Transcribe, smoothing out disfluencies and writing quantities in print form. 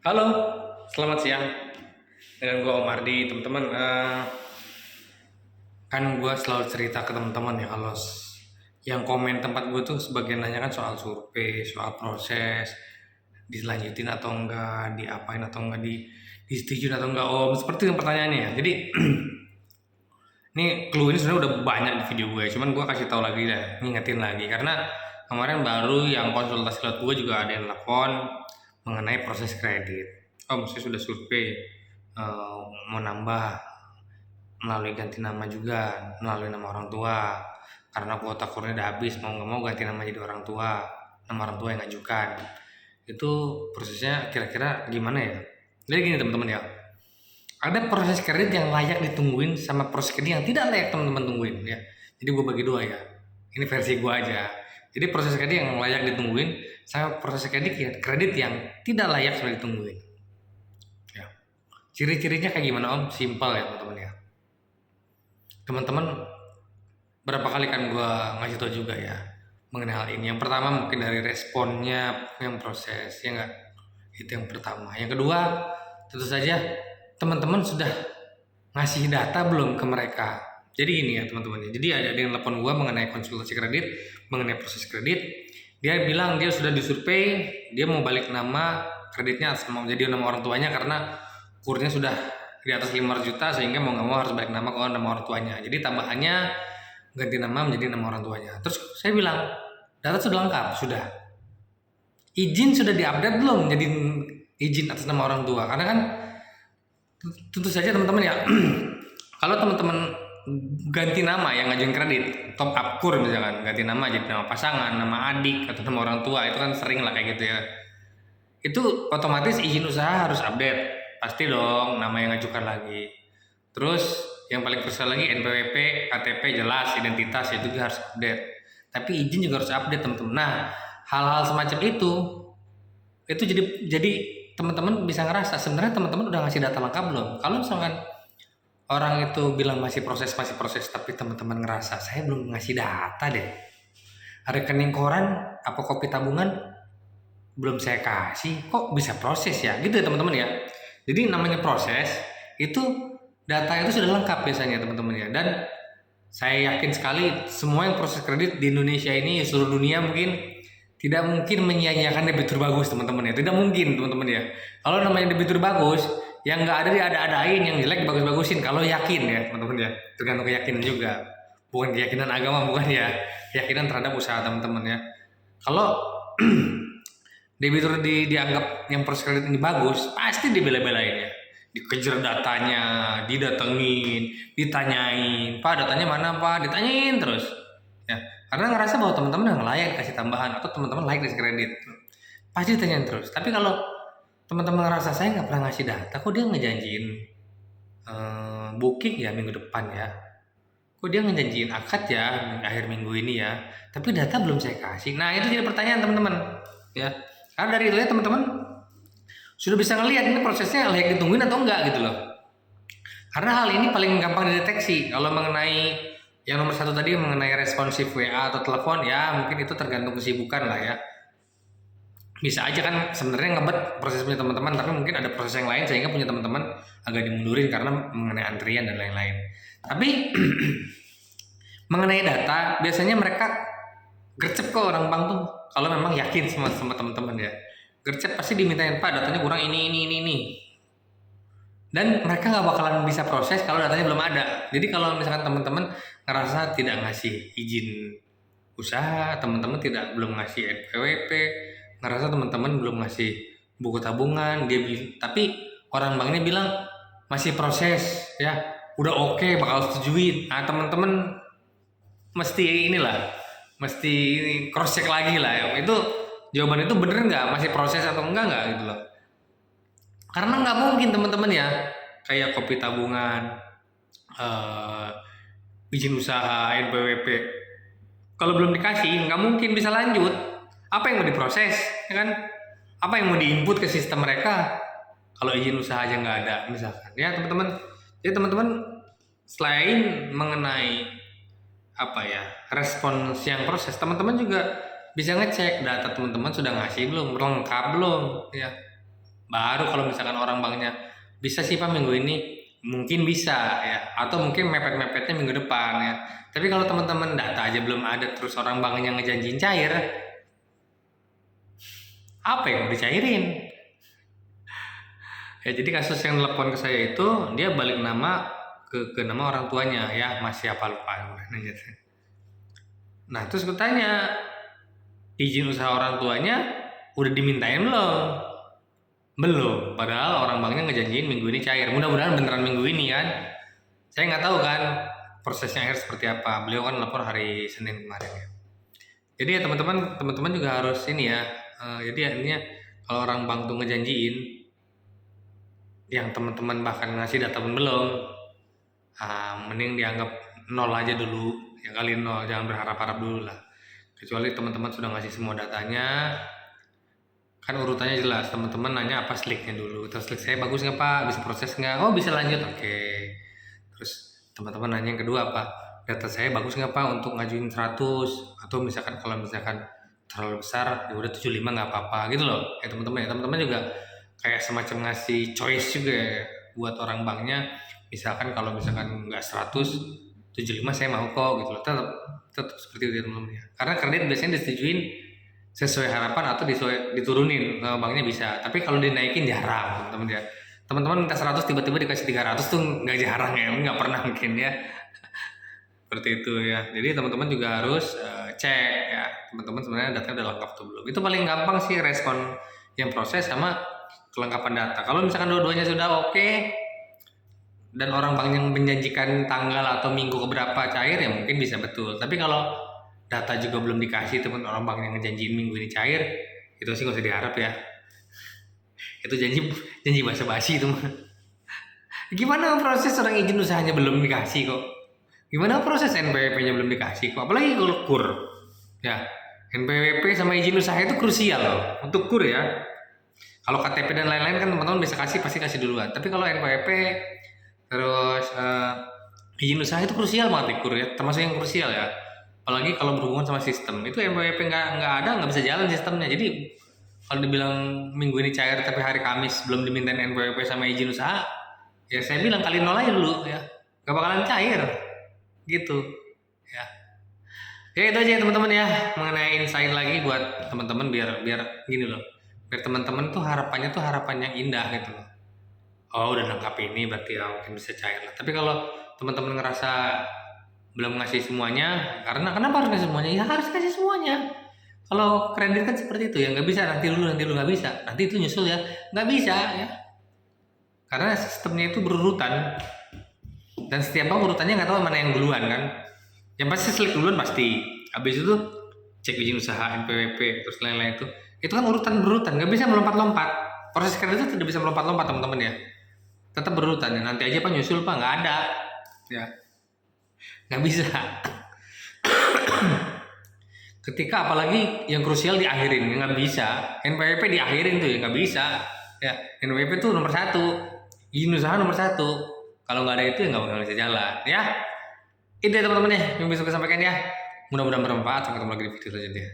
Halo, selamat siang. Dengan gue Om Ardi, teman-teman. Kan gue selalu cerita ke teman-teman ya kalau yang komen tempat gue tuh sebagian nanya kan soal survei, soal proses, dilanjutin atau enggak, diapain atau enggak, disetujui atau enggak. Om, seperti yang pertanyaannya ya. Jadi ini clue ini sebenarnya udah banyak di video gue, cuman gue kasih tahu lagi deh, ngingetin lagi karena kemarin baru yang konsultasi lewat gue juga ada yang telepon mengenai proses kredit. Om, saya sudah survei, mau nambah melalui ganti nama juga, melalui nama orang tua. Karena kuota kurnya udah habis, mau nggak mau ganti nama jadi orang tua, nama orang tua yang ngajukan. Itu prosesnya kira-kira gimana ya? Jadi gini teman-teman ya, ada proses kredit yang layak ditungguin sama proses kredit yang tidak layak teman-teman tungguin ya. Jadi gue bagi dua ya. Ini versi gue aja. Jadi proses kredit yang layak ditungguin sama proses kredit yang tidak layak sudah ditungguin. Ya. Ciri-cirinya kayak gimana Om? Simpel ya teman-teman ya. Teman-teman berapa kali kan gue ngasih tau juga ya mengenai hal ini. Yang pertama mungkin dari responnya yang proses ya nggak, itu yang pertama. Yang kedua tentu saja teman-teman sudah ngasih data belum ke mereka. Jadi ini ya teman-teman. Jadi ada yang telepon gue mengenai konsultasi kredit, mengenai proses kredit. Dia bilang dia sudah disurvei, dia mau balik nama kreditnya mau jadi nama orang tuanya karena kurnya sudah di atas 500 juta sehingga mau nggak mau harus balik nama ke nama orang tuanya. Jadi tambahannya ganti nama menjadi nama orang tuanya. Terus saya bilang, data sudah lengkap, sudah. Izin sudah diupdate belum jadi izin atas nama orang tua? Karena kan tentu saja teman-teman ya, kalau teman-teman ganti nama yang ngajuin kredit, top up kur misalkan, ganti nama jadi nama pasangan, nama adik, atau nama orang tua, itu kan sering lah kayak gitu ya. Itu otomatis izin usaha harus update, pasti dong nama yang ngajukan lagi. Terus yang paling krusial lagi NPWP, KTP jelas, identitas itu juga harus update. Tapi izin juga harus update teman-teman. Nah, hal-hal semacam itu jadi teman-teman bisa ngerasa sebenarnya teman-teman udah ngasih data lengkap belum. Kalau misalkan orang itu bilang masih proses, tapi teman-teman ngerasa saya belum ngasih data deh. Rekening koran apa kopi tabungan belum saya kasih, kok bisa proses ya? Gitu ya teman-teman ya. Jadi namanya proses itu data itu sudah lengkap biasanya teman-teman ya. Dan saya yakin sekali semua yang proses kredit di Indonesia ini seluruh dunia mungkin tidak mungkin menyia-nyiakan debitur bagus teman-teman ya. Tidak mungkin teman-teman ya. Kalau namanya debitur bagus, yang nggak ada diada-adain, yang jelek bagus-bagusin. Kalau yakin ya teman-teman ya, tergantung keyakinan juga. Bukan keyakinan agama, bukan ya. Keyakinan terhadap usaha teman-teman ya. Kalau debitur dianggap yang proses kredit ini bagus, pasti dibela-belain ya. Dikejar datanya, didatengin, ditanyain, Pak datanya mana Pak, ditanyain terus. Ya, karena ngerasa bahwa teman-teman yang layak kasih tambahan atau teman-teman layak kasih kredit. Pasti ditanyain terus. Tapi kalau teman-teman ngerasa saya nggak pernah ngasih data, kok dia ngejanjiin booking ya minggu depan ya. Kok dia ngejanjiin akad ya akhir minggu ini ya. Tapi data belum saya kasih. Nah, itu jadi pertanyaan teman-teman. Ya, karena dari itu ya teman-teman sudah bisa ngelihat ini prosesnya layak ditungguin atau enggak gitu loh. Karena hal ini paling gampang dideteksi. Kalau mengenai yang nomor satu tadi mengenai responsif WA atau telepon ya mungkin itu tergantung kesibukan lah ya. Bisa aja kan sebenarnya ngebet proses punya teman-teman, tapi mungkin ada proses yang lain sehingga punya teman-teman agak dimundurin karena mengenai antrian dan lain-lain. Tapi mengenai data biasanya mereka gercep kok orang bank tuh kalau memang yakin sama teman-teman ya. Gercep pasti dimintain Pak datanya kurang ini. Dan mereka nggak bakalan bisa proses kalau datanya belum ada. Jadi kalau misalkan teman-teman ngerasa tidak ngasih izin usaha, teman-teman belum ngasih NPWP, ngerasa teman-teman belum ngasih buku tabungan, tapi orang banknya bilang masih proses ya, udah oke, bakal setujuin. Nah teman-teman mesti mesti cross check lagi lah ya. Itu jawaban itu bener nggak, masih proses atau enggak gitu loh. Karena nggak mungkin teman-teman ya kayak kopi tabungan, eh, izin usaha, NPWP. Kalau belum dikasih nggak mungkin bisa lanjut. Apa yang mau diproses, ya kan? Apa yang mau diinput ke sistem mereka? Kalau izin usaha aja nggak ada, misalkan. Ya teman-teman, jadi teman-teman selain mengenai apa ya respons yang proses, teman-teman juga bisa ngecek data teman-teman sudah ngasih belum, lengkap belum, ya Baru kalau misalkan orang banknya bisa sih Pak minggu ini, mungkin bisa ya, atau mungkin mepet-mepetnya minggu depan ya. Tapi kalau teman-teman data aja belum ada, terus orang banknya ngejanjiin cair, apa yang mau dicairin? Ya jadi kasus yang telepon ke saya itu dia balik nama ke nama orang tuanya ya, masih apa lupa namanya. Nah terus gue tanya, izin usaha orang tuanya udah dimintain belum? Belum. Padahal orang banknya ngejanjiin minggu ini cair. Mudah-mudahan beneran minggu ini kan. Saya nggak tahu kan prosesnya akhir seperti apa. Beliau kan lapor hari Senin kemarin ya. Jadi ya teman-teman juga harus ini ya. Jadi artinya kalau orang bank tuh ngejanjiin, yang teman-teman bahkan ngasih data pun belum, mending dianggap nol aja dulu. Ya kali nol, jangan berharap-harap dulu lah. Kecuali teman-teman sudah ngasih semua datanya, kan urutannya jelas. Teman-teman nanya apa slicknya dulu, terus slick saya bagus nggak Pak, bisa proses nggak, oh bisa lanjut, oke. Terus teman-teman nanya yang kedua apa, data saya bagus nggak Pak untuk ngajuin 100, atau misalkan kalau misalkan terlalu besar ya udah 75 nggak apa-apa gitu loh ya teman-teman. Ya teman-teman juga kayak semacam ngasih choice juga ya buat orang banknya. Misalkan kalau misalkan nggak 100, 75 saya mau kok gitu loh, tetap seperti itu ya teman-teman ya. Karena kredit biasanya disetujuin sesuai harapan atau diturunin sama banknya bisa, tapi kalau dinaikin jarang teman-teman ya. Teman-teman minta 100 tiba-tiba dikasih 300 tuh nggak jarang ya, nggak pernah mungkin ya. Seperti itu ya. Jadi teman-teman juga harus cek ya, teman-teman sebenarnya datanya udah lengkap atau belum. Itu paling gampang sih respon yang proses sama kelengkapan data. Kalau misalkan dua-duanya sudah oke, dan orang bank yang menjanjikan tanggal atau minggu keberapa cair ya mungkin bisa betul. Tapi kalau data juga belum dikasih, teman orang bank yang ngejanjiin minggu ini cair, itu sih nggak usah diharap ya. Itu janji basa-basi itu mah. Gimana proses orang izin usahanya belum dikasih kok? Gimana proses NPWP-nya belum dikasih kok? Apalagi kalau KUR. Ya, NPWP sama izin usaha itu krusial loh untuk KUR ya. Kalau KTP dan lain-lain kan teman-teman bisa kasih, pasti kasih duluan. Tapi kalau NPWP terus izin usaha itu krusial banget di KUR ya, termasuk yang krusial ya. Apalagi kalau berhubungan sama sistem. Itu NPWP nggak ada, nggak bisa jalan sistemnya. Jadi kalau dibilang minggu ini cair tapi hari Kamis belum dimintain NPWP sama izin usaha, ya saya bilang kali nol aja dulu ya. Gak bakalan cair. Gitu. Ya. Ya itu aja teman-teman ya, mengenai insight lagi buat teman-teman biar gini loh. Biar teman-teman tuh harapannya yang indah gitu loh. Oh udah lengkap ini berarti ya mungkin bisa cair lah. Tapi kalau teman-teman ngerasa belum ngasih semuanya, karena kenapa harus ngasih semuanya? Ya harus kasih semuanya. Kalau kredit kan seperti itu ya, nggak bisa nanti dulu nggak bisa, nanti itu nyusul ya, nggak bisa ya. Karena sistemnya itu berurutan dan setiap bank urutannya nggak tahu mana yang duluan kan. Yang pasti slick duluan pasti. Habis itu cek izin usaha, NPWP, terus lain-lain itu. Itu kan urutan berurutan, nggak bisa melompat-lompat. Proses kredit itu tidak bisa melompat-lompat teman-teman ya. Tetap berurutan ya. Nanti aja Pak nyusul Pak, nggak ada. Ya, nggak bisa. Ketika apalagi yang krusial diakhirin, nggak bisa. NPWP diakhirin tuh ya nggak bisa. Ya, NPWP tuh nomor 1, izin usaha nomor 1. Kalau nggak ada itu ya nggak bakal bisa jalan. Ya, itu ya teman-teman ya yang bisa saya sampaikan ya. Mudah-mudahan bermanfaat. Sampai ketemu lagi di video selanjutnya.